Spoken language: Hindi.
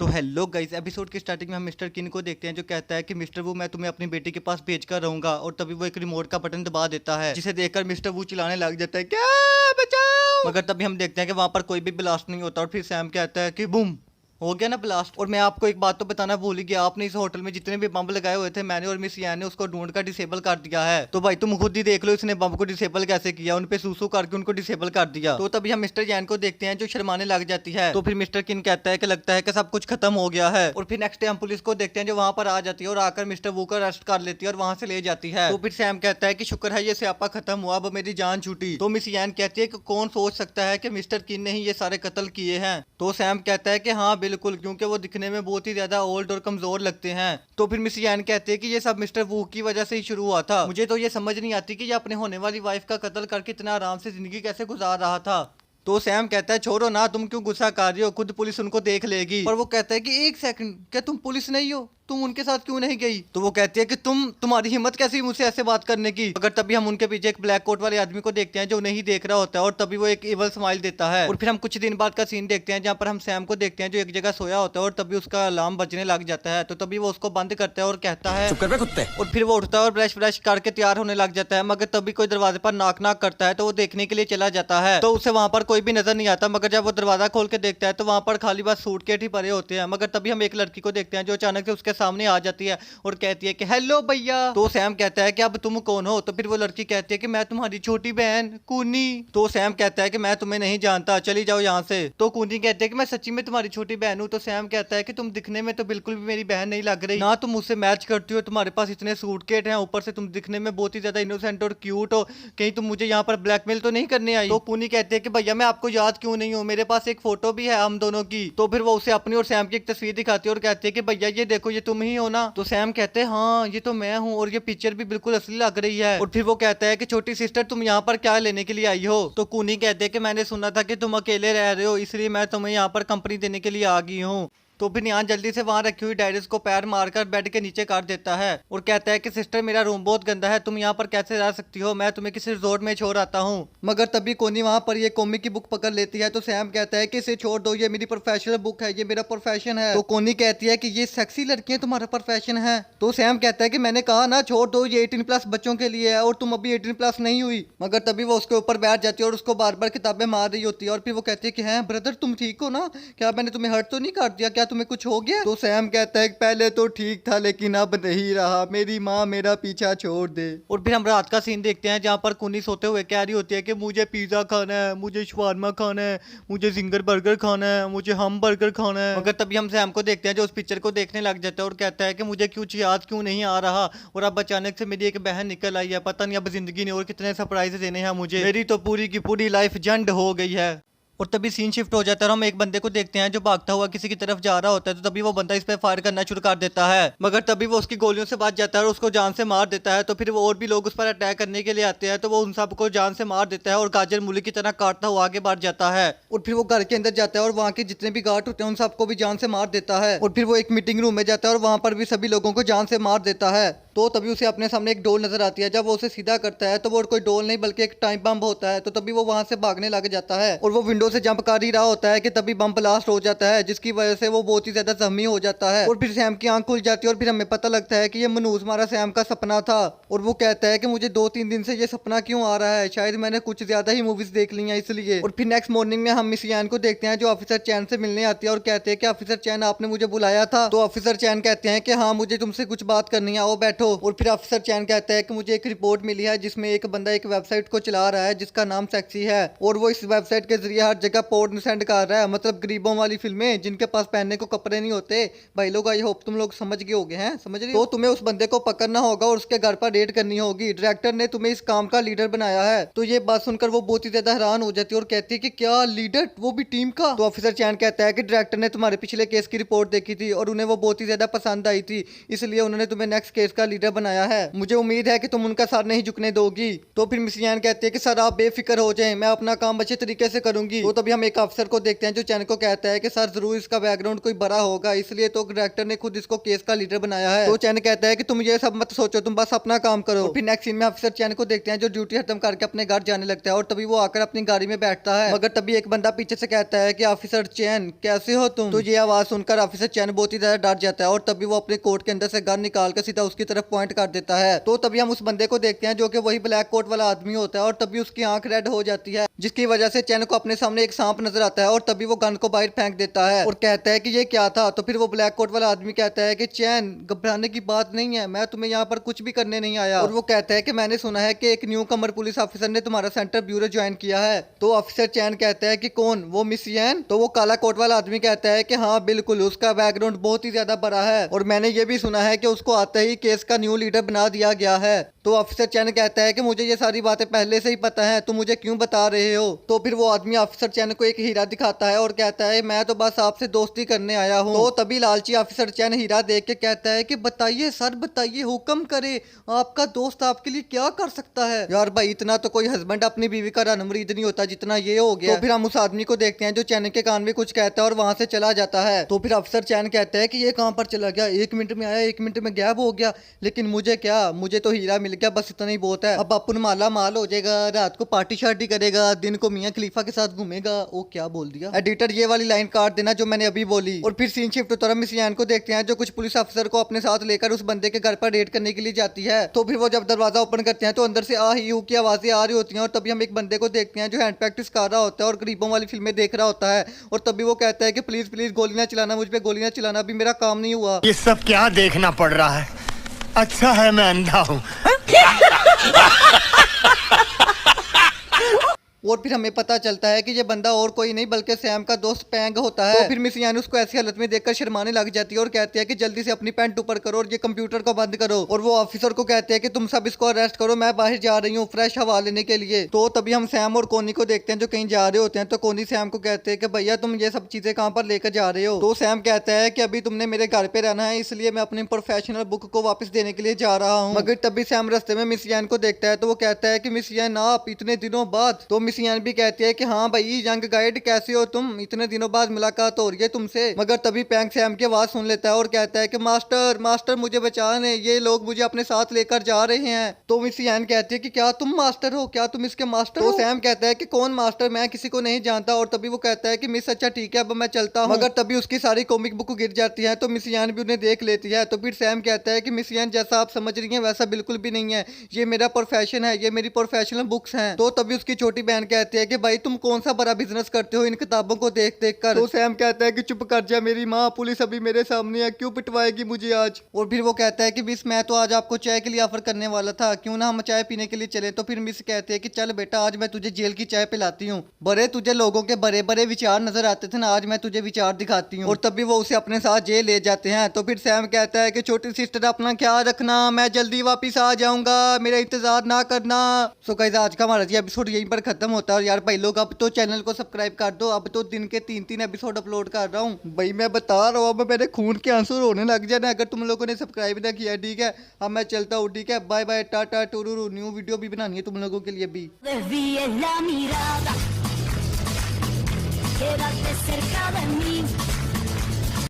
तो हेलो गाइस, एपिसोड की स्टार्टिंग में हम मिस्टर किन को देखते हैं जो कहता है कि मिस्टर वू, मैं तुम्हें अपनी बेटी के पास भेजकर रहूंगा। और तभी वो एक रिमोट का बटन दबा देता है, जिसे देखकर मिस्टर वू चिल्लाने लग जाता है, क्या बचाओ। मगर तभी हम देखते हैं कि वहां पर कोई भी ब्लास्ट नहीं होता और फिर सैम कहता है कि बूम, हो गया ना ब्लास्ट। और मैं आपको एक बात तो बताना भूल ही गया, आपने इस होटल में जितने भी बम लगाए हुए थे, मैंने और मिस यान ने उसको ढूंढ कर डिसेबल कर दिया है। तो भाई तुम खुद ही देख लो इसने बम को डिसेबल कैसे किया, उन पे सूसू करके उनको डिसेबल कर दिया। तो तभी हम मिस्टर यान को देखते हैं जो शर्माने लग जाती है। तो फिर मिस्टर किन कहता है कि लगता है कि सब कुछ खत्म हो गया है। और फिर नेक्स्ट डे हम पुलिस को देखते हैं जो वहां पर आ जाती है और आकर मिस्टर वू को अरेस्ट कर लेती है और वहां से ले जाती है। तो फिर सैम कहता है कि शुक्र है ये स्यापा खत्म हुआ, अब मेरी जान छूटी। तो मिस यान कहती है कि कौन सोच सकता है कि मिस्टर किन ने ही ये सारे कत्ल किए हैं। तो सैम कहता है कि हाँ बिल्कुल, क्योंकि वो दिखने में बहुत ही ज्यादा ओल्ड और कमजोर लगते हैं। तो फिर मिस यान कहते हैं कि ये सब मिस्टर वू की वजह से ही शुरू हुआ था। मुझे तो ये समझ नहीं आती कि ये अपने होने वाली वाइफ का कत्ल करके इतना आराम से जिंदगी कैसे गुजार रहा था। तो सैम कहता है छोड़ो ना, तुम क्यों गुस्सा कर रही हो, खुद पुलिस उनको देख लेगी। और वो कहता है कि एक सेकंड, क्या तुम पुलिस नहीं हो, तुम उनके साथ क्यों नहीं गई। तो वो कहती है कि तुम्हारी हिम्मत कैसी मुझसे ऐसे बात करने की। अगर तभी हम उनके पीछे एक ब्लैक कोट वाले आदमी को देखते हैं जो उन्हें ही देख रहा होता है और तभी वो एक इवल स्माइल देता है। और फिर हम कुछ दिन बाद का सीन देखते हैं जहाँ पर हम सैम को देखते हैं जो एक जगह सोया होता है और तभी उसका अलार्म बजने लग जाता है। तो तभी वो उसको बंद करता है और कहता है चुप कर बे कुत्ते। और फिर वो उठता है और ब्रश ब्रश करके तैयार होने लग जाता है। मगर तभी कोई दरवाजे पर नाक नाक करता है तो वो देखने के लिए चला जाता है। तो उसे वहां पर कोई भी नजर नहीं आता। मगर जब वो दरवाजा खोल के देखता है तो वहां पर खाली बस सूटकेस ही पड़े होते हैं। मगर तभी हम एक लड़की को देखते हैं जो अचानक से उसके सामने आ जाती है और कहती है कि हेलो भैया। तो सैम कहता है कि अब तुम कौन हो। तो फिर वो लड़की कहती है कि मैं तुम्हारी छोटी बहन कूनी। तो सैम कहता है कि मैं तुम्हें नहीं जानता, चली जाओ यहाँ से। तो कूनी कहती है कि मैं सच्ची में तुम्हारी छोटी बहन हूँ। तो सैम कहता है कि तुम दिखने में तो बिल्कुल भी मेरी बहन नहीं लग रही, ना तुम मुझसे मैच करती हो, तुम्हारे पास इतने सूटकेस हैं, ऊपर से तुम दिखने में बहुत ही ज्यादा इनोसेंट और क्यूट हो, कहीं तुम मुझे यहाँ पर ब्लैकमेल तो नहीं करने आई। तो कूनी कहती है कि भैया मैं आपको याद क्यों नहीं हूँ, मेरे पास एक फोटो भी है हम दोनों की। तो फिर वो उसे अपनी और सैम की एक तस्वीर दिखाती है और कहती है कि भैया ये देखो, ये तुम ही हो ना। तो सैम कहते हैं हाँ ये तो मैं हूँ और ये पिक्चर भी बिल्कुल असली लग रही है। और फिर वो कहता है कि छोटी सिस्टर तुम यहाँ पर क्या लेने के लिए आई हो। तो कूनी कहते हैं कि मैंने सुना था कि तुम अकेले रह रहे हो, इसलिए मैं तुम्हें यहाँ पर कंपनी देने के लिए आ गई हूँ। तो फिर यहाँ जल्दी से वहां रखी हुई डायरीज को पैर मारकर बेड के नीचे काट देता है और कहता है कि सिस्टर मेरा रूम बहुत गंदा है, तुम यहाँ पर कैसे रह सकती हो, मैं तुम्हें किसी रिजॉर्ट में छोड़ आता हूँ। मगर तभी कोनी वहां पर ये कॉमिक की बुक पकड़ लेती है। तो सैम कहता है कि इसे छोड़ दो, ये मेरी प्रोफेशनल बुक है, ये मेरा प्रोफेशन है। तो कोनी कहती है कि ये सेक्सी लड़कियां तुम्हारा प्रोफेशन है। तो सैम कहता है कि मैंने कहा ना छोड़ दो, ये 18+ बच्चों के लिए है और तुम अभी 18+ नहीं हुई। मगर तभी वो उसके ऊपर बैठ जाती है और उसको बार बार किताबें मार रही होती है। और फिर वो कहती है कि हैं ब्रदर तुम ठीक हो ना, क्या मैंने तुम्हें हर्ट तो नहीं कर दिया, क्या तुम्हें कुछ हो गया। तो सैम कहता है पहले तो ठीक था लेकिन अब नहीं रहा, मेरी माँ मेरा पीछा छोड़ दे। और फिर हम रात का सीन देखते हैं जहाँ पर कुनी सोते हुए कह रही होती है कि मुझे पिज्जा खाना है, मुझे शवारमा खाना है, मुझे जिंगर बर्गर खाना है, मुझे हम बर्गर खाना है। मगर तभी हम सैम को देखते हैं जो उस पिक्चर को देखने लग जाता है और कहता है कि मुझे कुछ याद क्यों नहीं आ रहा और अब अचानक से मेरी एक बहन निकल आई है, पता नहीं अब जिंदगी ने और कितने सरप्राइज देने हैं मुझे, मेरी तो पूरी की पूरी लाइफ जंड हो गई है। और तभी सीन शिफ्ट हो जाता है और हम एक बंदे को देखते हैं जो भागता हुआ किसी की तरफ जा रहा होता है। तो तभी वो बंदा इस पे फायर करना शुरू कर देता है। मगर तभी वो उसकी गोलियों से बच जाता है और उसको जान से मार देता है। तो फिर वो और भी लोग उस पर अटैक करने के लिए आते हैं तो वो उन सबको जान से मार देता है और गाजर मूली की तरह काटता हुआ आगे बढ़ जाता है। और फिर वो घर के अंदर जाता है और वहाँ के जितने भी गार्ड होते हैं उन सबको भी जान से मार देता है। और फिर वो एक मीटिंग रूम में जाता है और वहाँ पर भी सभी लोगों को जान से मार देता है। तो तभी उसे अपने सामने एक डोल नजर आती है। जब वो उसे सीधा करता है तो वो कोई डोल नहीं बल्कि एक टाइम बम होता है। तो तभी वो वहां से भागने लग जाता है और वो विंडो से जंप कर ही रहा होता है कि तभी बम ब्लास्ट हो जाता है जिसकी वजह से वो बहुत ही ज्यादा जख्मी हो जाता है। और फिर सैम की आंख खुल जाती है और फिर हमें पता लगता है कि ये मनूस मारा सैम का सपना था। और वो कहता है कि मुझे 2-3 दिन से ये सपना क्यों आ रहा है, शायद मैंने कुछ ज्यादा ही मूवीज देख ली हैं इसलिए। और फिर नेक्स्ट मॉर्निंग में हम मिस यान को देखते हैं जो ऑफिसर चैन से मिलने आती है और कहते हैं कि ऑफिसर चैन आपने मुझे बुलाया था। तो ऑफिसर चैन कहते हैं कि हाँ मुझे तुमसे कुछ बात करनी है, आओ बैठो। और फिर ऑफिसर चैन कहता है कि मुझे एक रिपोर्ट मिली है जिसमें एक बंदा एक वेबसाइट को चला रहा है जिसका नाम सेक्सी है और वो इस वेबसाइट के जरिए हर जगह पोर्न सेंड कर रहा है, मतलब गरीबों वाली फिल्में जिनके पास पहनने को कपड़े नहीं होते। भाई लोग आई होप तुम लोग समझ गए होगे हैं, समझ रहे हो। तो तुम्हें उस बंदे को पकड़ना होगा और उसके घर पर रेड करनी होगी, डायरेक्टर ने तुम्हें इस काम का लीडर बनाया है। तो ये बात सुनकर वो बहुत ही ज्यादा हैरान हो जाती है और कहती है कि क्या लीडर, वो भी टीम का। तो ऑफिसर चैन कहता है कि डायरेक्टर ने तुम्हारे पिछले केस की रिपोर्ट देखी थी और उन्हें वो बहुत ही ज्यादा पसंद आई थी, इसलिए उन्होंने तुम्हें नेक्स्ट केस का लीडर बनाया है। मुझे उम्मीद है कि तुम उनका साथ नहीं झुकने दोगी। तो फिर मिस यान कहती है कि सर आप बेफिक्र हो जाएं, मैं अपना काम अच्छे तरीके से करूंगी, तो तभी हम एक अफसर को देखते हैं जो चैन को कहता है कि सर जरूर इसका बैकग्राउंड कोई बड़ा होगा, इसलिए तो डायरेक्टर ने खुद इसको केस का लीडर बनाया है। तो चैन कहता है कि तुम ये सब मत सोचो, तुम बस अपना काम करो। फिर नेक्स्ट सीन में अफसर चैन को देखते हैं जो ड्यूटी खत्म करके अपने घर जाने लगता है और तभी वो आकर अपनी गाड़ी में बैठता है। मगर तभी एक बंदा पीछे से कहता है कि ऑफिसर चैन कैसे हो तुम। तो ये आवाज सुनकर ऑफिसर चैन बहुत ही ज्यादा डर जाता है और तभी वो अपने कोट के अंदर से गन निकाल कर सीधा उसकी तरफ पॉइंट कर देता है। तो तभी हम उस बंदे को देखते हैं जो कि वही ब्लैक कोट वाला आदमी होता है और तभी उसकी आंख रेड हो जाती है, जिसकी वजह से चैन को अपने सामने एक सांप नजर आता है और तभी वो गन को बाहर फेंक देता है और कहता है कि ये क्या था। तो फिर वो ब्लैक कोट वाला आदमी कहता है कि चैन घबराने की बात नहीं है, मैं तुम्हें यहाँ पर कुछ भी करने नहीं आया। और वो कहता है कि मैंने सुना है कि एक न्यू कमर पुलिस ऑफिसर ने तुम्हारा सेंटर ब्यूरो ज्वाइन किया है। तो ऑफिसर चैन कहता है कि कौन, वो मिस यैन। तो वो काला कोट वाला आदमी कहता है कि हाँ बिल्कुल, उसका बैकग्राउंड बहुत ही ज्यादा बड़ा है और मैंने ये भी सुना है कि उसको आते ही केस का न्यू लीडर बना दिया गया है। तो ऑफिसर चैन कहता है कि मुझे ये सारी बातें पहले से ही पता है, तो मुझे क्यों बता रहे हो। तो फिर वो आदमी ऑफिसर चैन को एक हीरा दिखाता है और कहता है मैं तो बस आपसे दोस्ती करने आया हूँ। तो तभी लालची ऑफिसर चैन हीरा देख के कहता है कि बताइए सर बताइए, हुक्म करे, आपका दोस्त आपके लिए क्या कर सकता है। यार भाई इतना तो कोई हस्बैंड अपनी बीवी का रनमरीद नहीं होता जितना ये हो गया। तो फिर हम उस आदमी को देखते हैं जो चैन के कान में कुछ कहता है और वहां से चला जाता है। तो फिर अफसर चैन कहता है कि ये कहां पर चला गया, 1 मिनट में आया 1 मिनट में गायब हो गया, लेकिन मुझे क्या, मुझे तो हीरा मिल गया, बस इतना ही बहुत है। अब अपन माला माल हो जाएगा, रात को पार्टी शार्टी करेगा, दिन को मियां खलीफा के साथ घूमेगा। ओ क्या बोल दिया एडिटर, ये वाली लाइन काट देना जो मैंने अभी बोली। और फिर सीन शिफ्ट होता है, मिस यान को देखते हैं जो कुछ पुलिस अफसर को अपने साथ लेकर उस बंदे के घर पर रेड करने के लिए जाती है। तो फिर वो जब दरवाजा ओपन करते हैं तो अंदर से आ ही यू की आवाजें आ रही होती हैं और तभी हम एक बंदे को देखते हैं जो हैंड प्रैक्टिस कर रहा होता है और गरीबों वाली फिल्में देख रहा होता है और तभी वो कहता है कि प्लीज प्लीज गोली ना चलाना, मुझ पे गोली ना चलाना, अभी मेरा काम नहीं हुआ। ये सब क्या देखना पड़ रहा है, अच्छा है मैं अंधा हूँ। और फिर हमें पता चलता है कि ये बंदा और कोई नहीं बल्कि सैम का दोस्त पैंग होता है। तो फिर मिस यान उसको ऐसी हालत में देखकर शर्माने लग जाती है और कहती है कि जल्दी से अपनी पैंट ऊपर करो और ये कंप्यूटर को बंद करो। और वो ऑफिसर को कहते हैं कि तुम सब इसको अरेस्ट करो, मैं बाहर जा रही हूँ फ्रेश हवा लेने के लिए। तो तभी हम सैम और कोनी को देखते हैं जो कहीं जा रहे होते हैं। तो कोनी सैम को कहते हैं कि भैया तुम ये सब चीजें कहाँ पर लेकर जा रहे हो। तो सैम कहता है कि अभी तुमने मेरे घर पे रहना है, इसलिए मैं अपनी प्रोफेशनल बुक को वापस देने के लिए जा रहा हूँ। मगर तभी सैम रास्ते में मिस यान को देखता है तो वो कहता है कि मिस यान आप इतने दिनों बाद। तो मिस यान भी कहती है कि हाँ भाई यंग गाइड कैसे हो तुम, इतने दिनों बाद मुलाकात हो रही है तुमसे। मगर तभी पैंग सैम की आवाज सुन लेता है और कहता है कि मास्टर मास्टर मुझे बचाने, ये लोग मुझे अपने साथ लेकर जा रहे हैं। तो मिस यान कहती है कि क्या तुम मास्टर हो, क्या तुम इसके मास्टर हो। तो सैम कहता है कि कौन मास्टर, मैं किसी को नहीं जानता। और तभी वो कहता है कि मिस अच्छा ठीक है अब मैं चलता हूँ। मगर तभी उसकी सारी कॉमिक बुक गिर जाती है तो मिस यान भी उन्हें देख लेती है। तो फिर सैम कहता है कि मिस यान जैसा आप समझ रही है वैसा बिल्कुल भी नहीं है, ये मेरा प्रोफेशन है, ये मेरी प्रोफेशनल बुक्स हैं। तो तभी उसकी छोटी बहन कहती है कि भाई तुम कौन सा बड़ा बिजनेस करते हो इन किताबों को देख देख कर। तो सैम कहता है कि चुप कर जा, मेरी माँ पुलिस अभी मेरे सामने है, क्यों पिटवाएगी मुझे आज। और फिर वो कहता है कि मिस मैं तो आज आपको चाय के लिए ऑफर करने वाला था, क्यों ना हम चाय पीने के लिए चले। तो फिर मिस कहते हैं कि चल बेटा आज मैं तुझे जेल की चाय पिलाती हूँ, बड़े तुझे लोगों के बड़े बड़े विचार नजर आते थे ना, आज मैं तुझे विचार दिखाती हूँ। और तभी वो उसे अपने साथ जेल ले जाते हैं। तो फिर सैम कहता है कि छोटी सिस्टर अपना ख्याल रखना, मैं जल्दी वापिस आ जाऊंगा, मेरा इंतजार ना करना। सो गाइस आज का हमारा एपिसोड यहीं पर खत्म होता है। और यार भाई लोग अब तो चैनल को सब्सक्राइब कर दो, अब तो दिन के 3-3 एपिसोड अपलोड कर रहा हूँ भाई, मैं बता रहा हूँ अब मेरे खून के आंसू रोने लग जाना अगर तुम लोगों ने सब्सक्राइब ना किया। ठीक है अब मैं चलता हूँ, ठीक है बाय बाय टाटा टूरू। न्यू वीडियो भी बनानी है तुम लोगों के लिए भी। Quédate cerca de mí.